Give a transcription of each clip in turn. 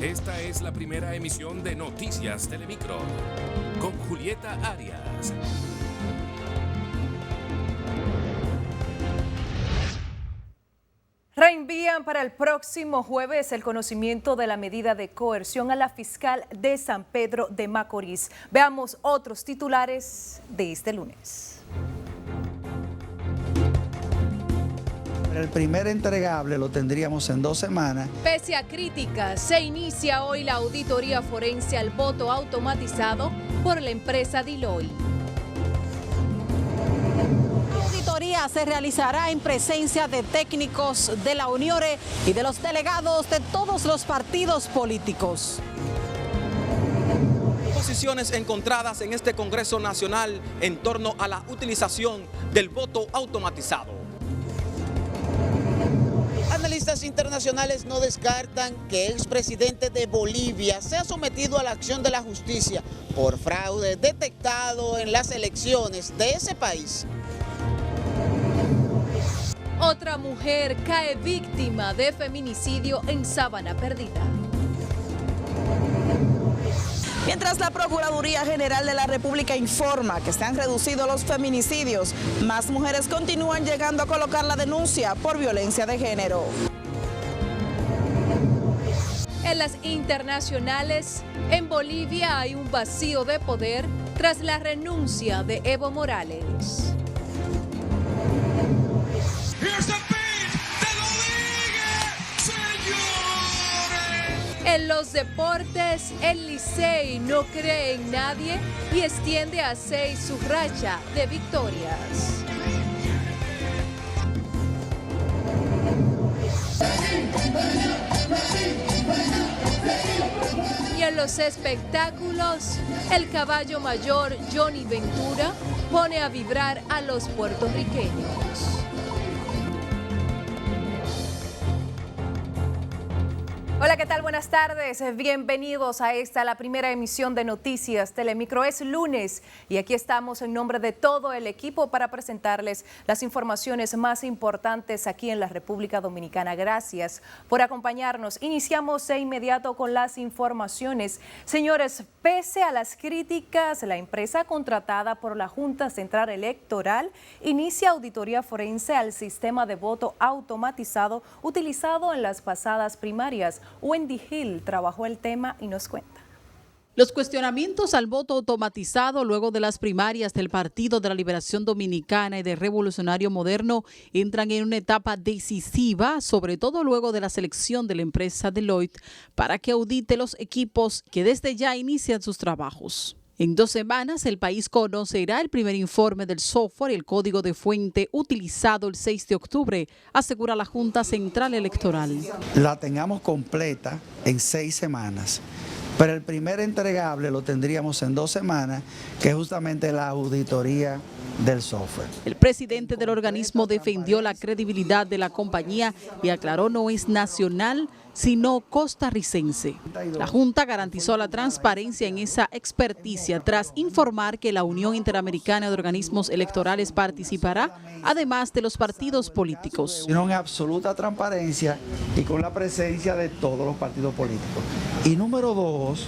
Esta es la primera emisión de Noticias Telemicro, con Julieta Arias. Reenvían para el próximo jueves el conocimiento de la medida de coerción a la fiscal de San Pedro de Macorís. Veamos otros titulares de este lunes. El primer entregable lo tendríamos en 2 semanas. Pese a críticas, se inicia hoy la auditoría forense al voto automatizado por la empresa Deloitte. La auditoría se realizará en presencia de técnicos de la UNIORE y de los delegados de todos los partidos políticos. Posiciones encontradas en este Congreso Nacional en torno a la utilización del voto automatizado. Analistas internacionales no descartan que el expresidente de Bolivia sea sometido a la acción de la justicia por fraude detectado en las elecciones de ese país. Otra mujer cae víctima de feminicidio en Sabana Perdida. Mientras la Procuraduría General de la República informa que se han reducido los feminicidios, más mujeres continúan llegando a colocar la denuncia por violencia de género. En las internacionales, en Bolivia hay un vacío de poder tras la renuncia de Evo Morales. En los deportes, el Licey no cree en nadie y extiende a 6 su racha de victorias. Y en los espectáculos, el caballo mayor Johnny Ventura pone a vibrar a los puertorriqueños. Hola, ¿qué tal? Buenas tardes. Bienvenidos a la primera emisión de Noticias Telemicro. Es lunes y aquí estamos en nombre de todo el equipo para presentarles las informaciones más importantes aquí en la República Dominicana. Gracias por acompañarnos. Iniciamos de inmediato con las informaciones. Señores, pese a las críticas, la empresa contratada por la Junta Central Electoral inicia auditoría forense al sistema de voto automatizado utilizado en las pasadas primarias. Wendy Hill trabajó el tema y nos cuenta. Los cuestionamientos al voto automatizado luego de las primarias del Partido de la Liberación Dominicana y del Revolucionario Moderno entran en una etapa decisiva, sobre todo luego de la selección de la empresa Deloitte para que audite los equipos que desde ya inician sus trabajos. En 2 semanas, el país conocerá el primer informe del software y el código de fuente utilizado el 6 de octubre, asegura la Junta Central Electoral. La tengamos completa en 6 semanas, pero el primer entregable lo tendríamos en 2 semanas, que es justamente la auditoría del software. El presidente del organismo defendió la credibilidad de la compañía y aclaró no es nacional, sino costarricense. La Junta garantizó la transparencia en esa experticia tras informar que la Unión Interamericana de Organismos Electorales participará, además de los partidos políticos. En absoluta transparencia y con la presencia de todos los partidos políticos. Y número 2,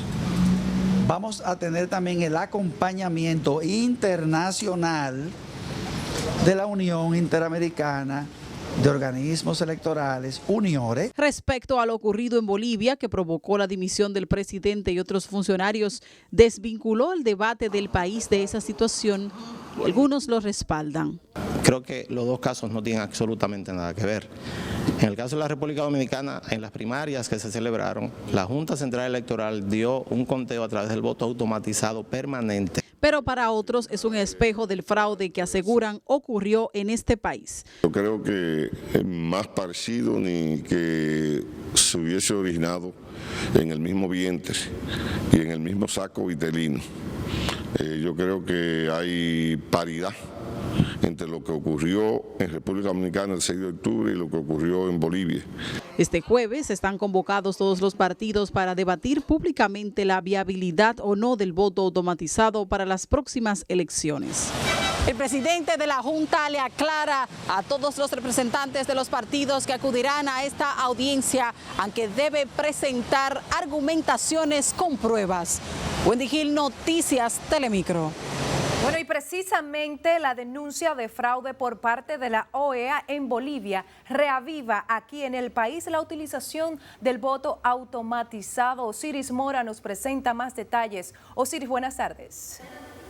vamos a tener también el acompañamiento internacional de la Unión Interamericana de Organismos Electorales, UNIORE. Respecto a lo ocurrido en Bolivia, que provocó la dimisión del presidente y otros funcionarios, desvinculó el debate del país de esa situación y algunos lo respaldan. Creo que los 2 casos no tienen absolutamente nada que ver. En el caso de la República Dominicana, en las primarias que se celebraron, la Junta Central Electoral dio un conteo a través del voto automatizado permanente. Pero para otros es un espejo del fraude que aseguran ocurrió en este país. Yo creo que es más parecido ni que se hubiese originado en el mismo vientre y en el mismo saco vitelino. Yo creo que hay paridad entre lo que ocurrió en República Dominicana el 6 de octubre y lo que ocurrió en Bolivia. Este jueves están convocados todos los partidos para debatir públicamente la viabilidad o no del voto automatizado para las próximas elecciones. El presidente de la Junta le aclara a todos los representantes de los partidos que acudirán a esta audiencia, aunque debe presentar argumentaciones con pruebas. Wendy Gil, Noticias Telemicro. Bueno, y precisamente la denuncia de fraude por parte de la OEA en Bolivia reaviva aquí en el país la utilización del voto automatizado. Osiris Mora nos presenta más detalles. Osiris, buenas tardes.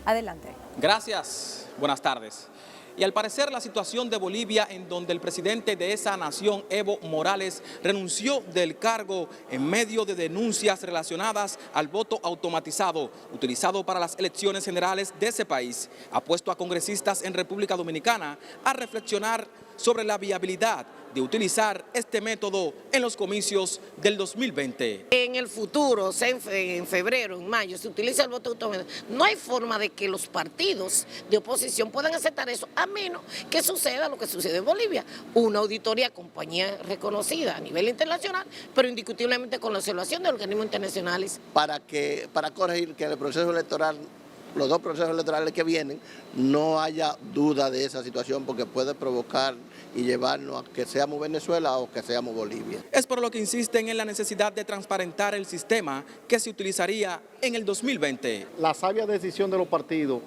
Adelante. Gracias. Buenas tardes. Y al parecer la situación de Bolivia, en donde el presidente de esa nación, Evo Morales, renunció del cargo en medio de denuncias relacionadas al voto automatizado utilizado para las elecciones generales de ese país, ha puesto a congresistas en República Dominicana a reflexionar sobre la viabilidad de utilizar este método en los comicios del 2020. En el futuro, sea en febrero, en mayo, se utiliza el voto automático. No hay forma de que los partidos de oposición puedan aceptar eso, a menos que suceda lo que sucede en Bolivia. Una auditoría, compañía reconocida a nivel internacional, pero indiscutiblemente con la observación de organismos internacionales. Para corregir que el proceso electoral, los dos procesos electorales que vienen, no haya duda de esa situación, porque puede provocar y llevarnos a que seamos Venezuela o que seamos Bolivia. Es por lo que insisten en la necesidad de transparentar el sistema que se utilizaría en el 2020. La sabia decisión de los partidos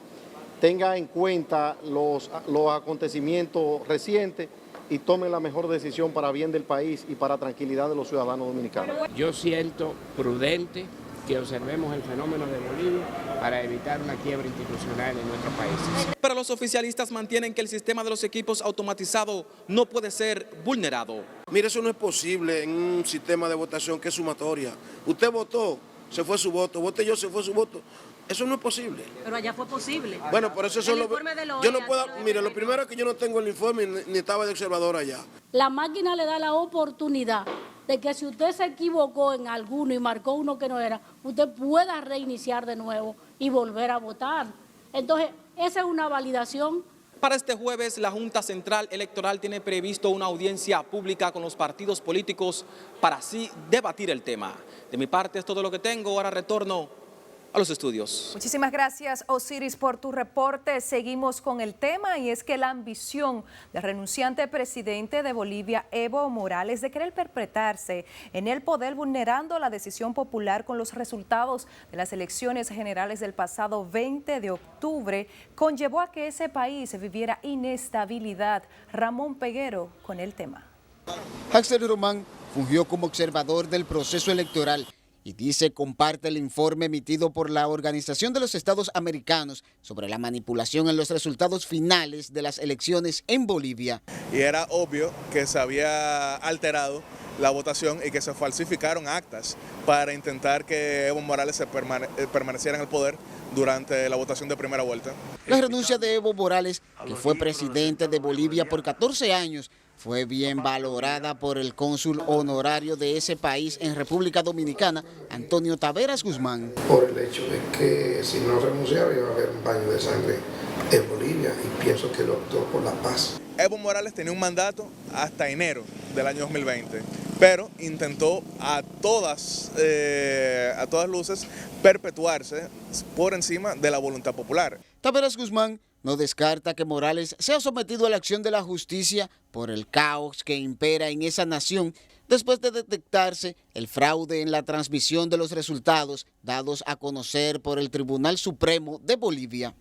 tenga en cuenta los acontecimientos recientes y tome la mejor decisión para bien del país y para tranquilidad de los ciudadanos dominicanos. Yo siento prudente que observemos el fenómeno de Bolivia para evitar una quiebra institucional en nuestro país. Pero los oficialistas mantienen que el sistema de los equipos automatizados no puede ser vulnerado. Mire, eso no es posible en un sistema de votación que es sumatoria. Usted votó, se fue su voto, voté yo, se fue su voto. Eso no es posible. Pero allá fue posible. Bueno, por eso yo no puedo. Mire, lo primero es que yo no tengo el informe ni estaba de observador allá. La máquina le da la oportunidad de que si usted se equivocó en alguno y marcó uno que no era, usted pueda reiniciar de nuevo y volver a votar. Entonces, esa es una validación. Para este jueves, la Junta Central Electoral tiene previsto una audiencia pública con los partidos políticos para así debatir el tema. De mi parte es todo lo que tengo. Ahora retorno a los estudios. Muchísimas gracias, Osiris, por tu reporte. Seguimos con el tema, y es que la ambición del renunciante presidente de Bolivia, Evo Morales, de querer perpetuarse en el poder vulnerando la decisión popular con los resultados de las elecciones generales del pasado 20 de octubre, conllevó a que ese país viviera inestabilidad. Ramón Peguero con el tema. Axel Román fungió como observador del proceso electoral y dice comparte el informe emitido por la Organización de los Estados Americanos sobre la manipulación en los resultados finales de las elecciones en Bolivia. Y era obvio que se había alterado la votación y que se falsificaron actas para intentar que Evo Morales permaneciera en el poder durante la votación de primera vuelta. La renuncia de Evo Morales, que fue presidente de Bolivia por 14 años, fue bien valorada por el cónsul honorario de ese país en República Dominicana, Antonio Taveras Guzmán. Por el hecho de que si no renunciaba iba a haber un baño de sangre en Bolivia, y pienso que lo optó por la paz. Evo Morales tenía un mandato hasta enero del año 2020, pero intentó a todas luces perpetuarse por encima de la voluntad popular. Taveras Guzmán no descarta que Morales sea sometido a la acción de la justicia por el caos que impera en esa nación después de detectarse el fraude en la transmisión de los resultados dados a conocer por el Tribunal Supremo de Bolivia.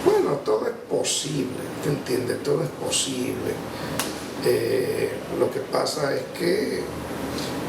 Bueno, todo es posible, ¿te entiendes? Todo es posible. Lo que pasa es que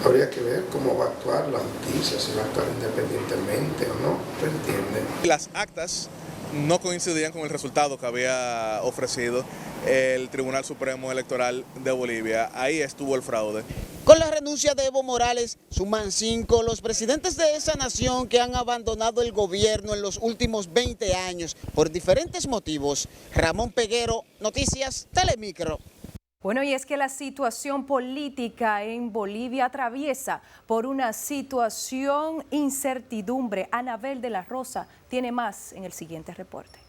habría que ver cómo va a actuar la justicia, si va a actuar independientemente o no, ¿te entiendes? Las actas no coincidían con el resultado que había ofrecido el Tribunal Supremo Electoral de Bolivia. Ahí estuvo el fraude. Con la renuncia de Evo Morales, suman 5 los presidentes de esa nación que han abandonado el gobierno en los últimos 20 años por diferentes motivos. Ramón Peguero, Noticias Telemicro. Bueno, y es que la situación política en Bolivia atraviesa por una situación incertidumbre. Anabel de la Rosa tiene más en el siguiente reporte.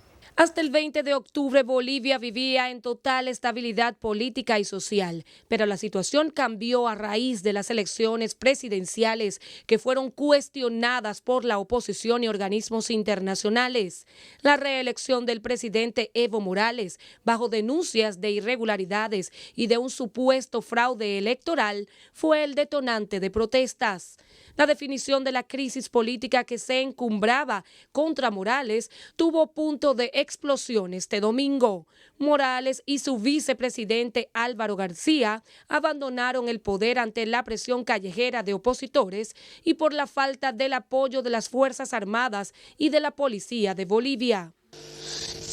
Hasta el 20 de octubre, Bolivia vivía en total estabilidad política y social, pero la situación cambió a raíz de las elecciones presidenciales que fueron cuestionadas por la oposición y organismos internacionales. La reelección del presidente Evo Morales, bajo denuncias de irregularidades y de un supuesto fraude electoral, fue el detonante de protestas. La definición de la crisis política que se encumbraba contra Morales tuvo punto de explosión este domingo. Morales y su vicepresidente Álvaro García abandonaron el poder ante la presión callejera de opositores y por la falta del apoyo de las Fuerzas Armadas y de la Policía de Bolivia.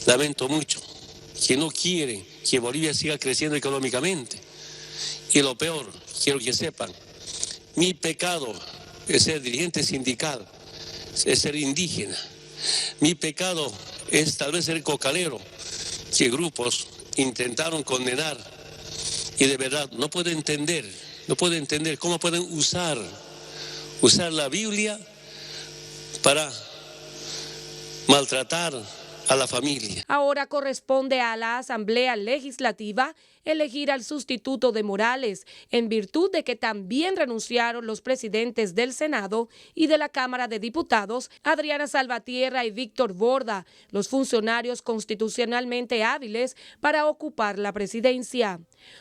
Lamento mucho que no quieren que Bolivia siga creciendo económicamente. Y lo peor, quiero que sepan, mi pecado es ser dirigente sindical, es ser indígena. Mi pecado es tal vez ser cocalero, que grupos intentaron condenar y de verdad no puedo entender cómo pueden usar la Biblia para maltratar a la familia. Ahora corresponde a la Asamblea Legislativa elegir al sustituto de Morales, en virtud de que también renunciaron los presidentes del Senado y de la Cámara de Diputados, Adriana Salvatierra y Víctor Borda, los funcionarios constitucionalmente hábiles para ocupar la presidencia.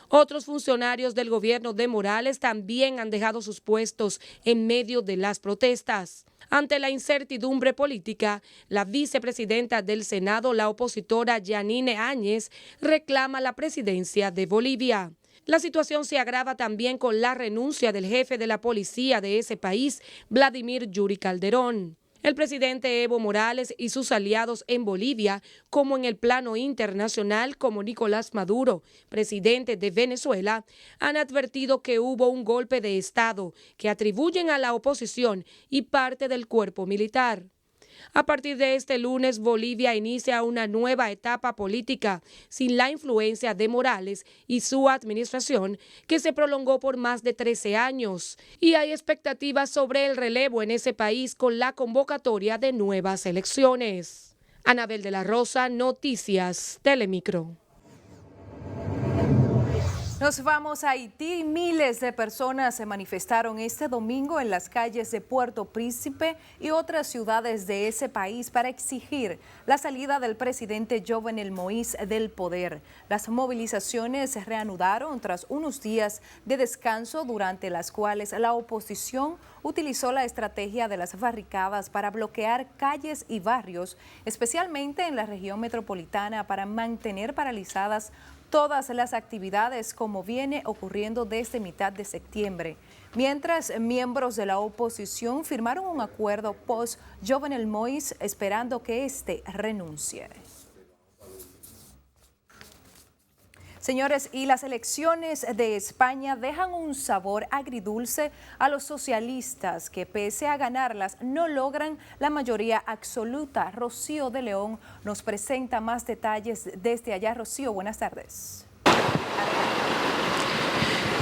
Otros funcionarios del gobierno de Morales también han dejado sus puestos en medio de las protestas. Ante la incertidumbre política, la vicepresidenta del Senado, la opositora Yanine Áñez, reclama la presidencia de Bolivia. La situación se agrava también con la renuncia del jefe de la policía de ese país, Vladimir Yuri Calderón. El presidente Evo Morales y sus aliados en Bolivia, como en el plano internacional, como Nicolás Maduro, presidente de Venezuela, han advertido que hubo un golpe de Estado que atribuyen a la oposición y parte del cuerpo militar. A partir de este lunes, Bolivia inicia una nueva etapa política sin la influencia de Morales y su administración, que se prolongó por más de 13 años. Y hay expectativas sobre el relevo en ese país con la convocatoria de nuevas elecciones. Anabel de la Rosa, Noticias Telemicro. Nos vamos a Haití. Miles de personas se manifestaron este domingo en las calles de Puerto Príncipe y otras ciudades de ese país para exigir la salida del presidente Jovenel Moïse del poder. Las movilizaciones se reanudaron tras unos días de descanso durante las cuales la oposición utilizó la estrategia de las barricadas para bloquear calles y barrios, especialmente en la región metropolitana, para mantener paralizadas todas las actividades como viene ocurriendo desde mitad de septiembre. Mientras, miembros de la oposición firmaron un acuerdo post-Jovenel Moïse esperando que éste renuncie. Señores, y las elecciones de España dejan un sabor agridulce a los socialistas que, pese a ganarlas, no logran la mayoría absoluta. Rocío de León nos presenta más detalles desde allá. Rocío, buenas tardes.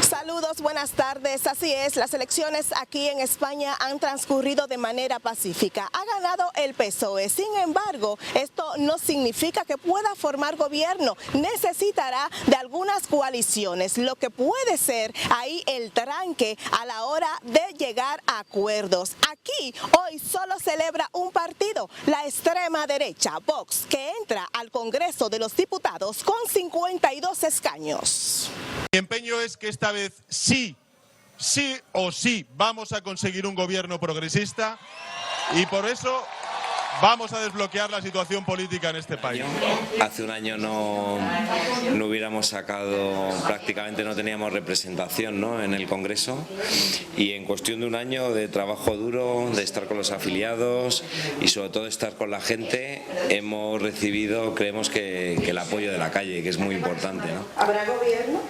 Saludos, buenas tardes. Así es, las elecciones aquí en España han transcurrido de manera pacífica. Ha ganado el PSOE. Sin embargo, esto no significa que pueda formar gobierno. Necesitará de algunas coaliciones, lo que puede ser ahí el tranque a la hora de llegar a acuerdos. Aquí hoy solo celebra un partido, la extrema derecha, Vox, que entra al Congreso de los Diputados con 52 escaños. Mi empeño es que esta vez sí o sí vamos a conseguir un gobierno progresista y por eso vamos a desbloquear la situación política en este país. Hace un año no hubiéramos sacado, prácticamente no teníamos representación, ¿no?, en el Congreso, y en cuestión de un año de trabajo duro, de estar con los afiliados y sobre todo estar con la gente, hemos recibido, creemos que el apoyo de la calle, que es muy importante, ¿no? ¿Habrá gobierno?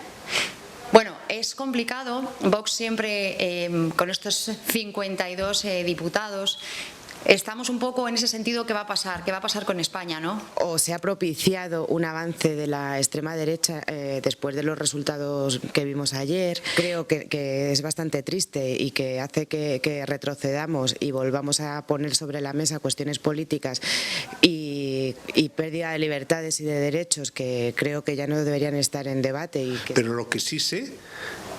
Bueno, es complicado. Vox siempre, con estos 52 diputados, estamos un poco en ese sentido, ¿qué va a pasar con España, no? O se ha propiciado un avance de la extrema derecha después de los resultados que vimos ayer. Creo que es bastante triste y que hace que retrocedamos y volvamos a poner sobre la mesa cuestiones políticas y y pérdida de libertades y de derechos que creo que ya no deberían estar en debate. Pero lo que sí sé,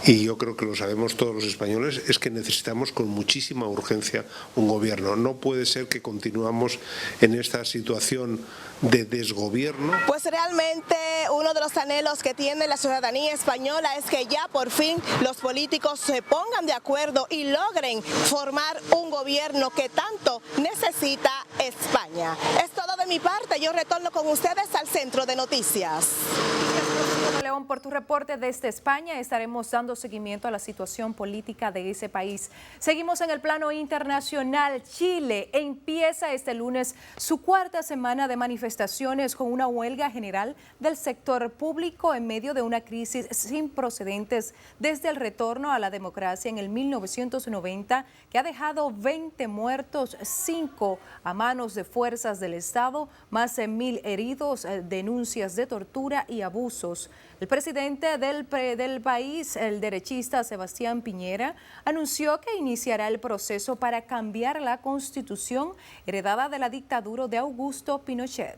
y yo creo que lo sabemos todos los españoles, es que necesitamos con muchísima urgencia un gobierno. No puede ser que continuamos en esta situación de desgobierno. Pues realmente uno de los anhelos que tiene la ciudadanía española es que ya por fin los políticos se pongan de acuerdo y logren formar un gobierno que tanto necesita España. Es todo de mi parte, yo retorno con ustedes al Centro de Noticias. León, por tu reporte desde España. Estaremos dando seguimiento a la situación política de ese país. Seguimos en el plano internacional. Chile empieza este lunes su cuarta semana de manifestaciones con una huelga general del sector público en medio de una crisis sin precedentes desde el retorno a la democracia en el 1990, que ha dejado 20 muertos, 5 a manos de fuerzas del Estado, más de 1.000 heridos, denuncias de tortura y abusos. El presidente del país, el derechista Sebastián Piñera, anunció que iniciará el proceso para cambiar la constitución heredada de la dictadura de Augusto Pinochet.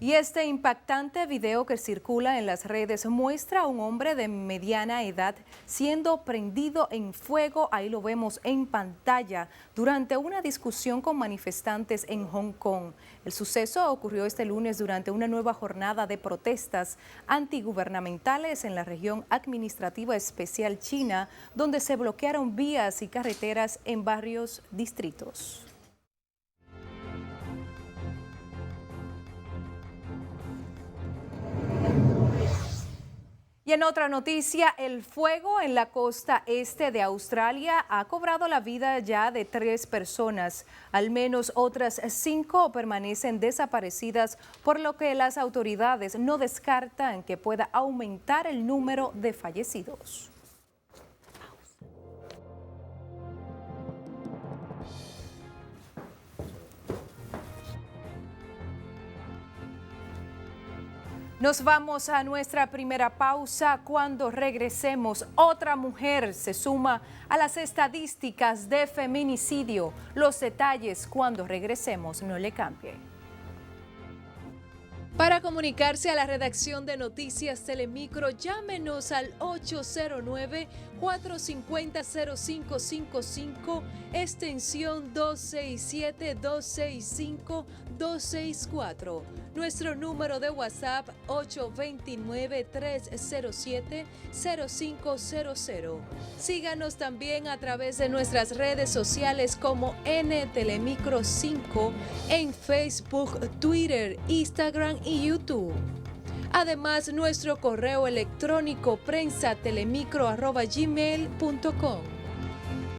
Y este impactante video que circula en las redes muestra a un hombre de mediana edad siendo prendido en fuego, ahí lo vemos en pantalla, durante una discusión con manifestantes en Hong Kong. El suceso ocurrió este lunes durante una nueva jornada de protestas antigubernamentales en la región administrativa especial china, donde se bloquearon vías y carreteras en varios distritos. Y en otra noticia, el fuego en la costa este de Australia ha cobrado la vida ya de 3 personas. Al menos otras 5 permanecen desaparecidas, por lo que las autoridades no descartan que pueda aumentar el número de fallecidos. Nos vamos a nuestra primera pausa. Cuando regresemos, otra mujer se suma a las estadísticas de feminicidio. Los detalles cuando regresemos, no le cambie. Para comunicarse a la redacción de Noticias Telemicro, llámenos al 809-450-0555, extensión 267, 265, 264. Nuestro número de WhatsApp 829-307-0500. Síganos también a través de nuestras redes sociales como Telemicro 5 en Facebook, Twitter, Instagram y YouTube. Además, nuestro correo electrónico prensatelemicro@gmail.com.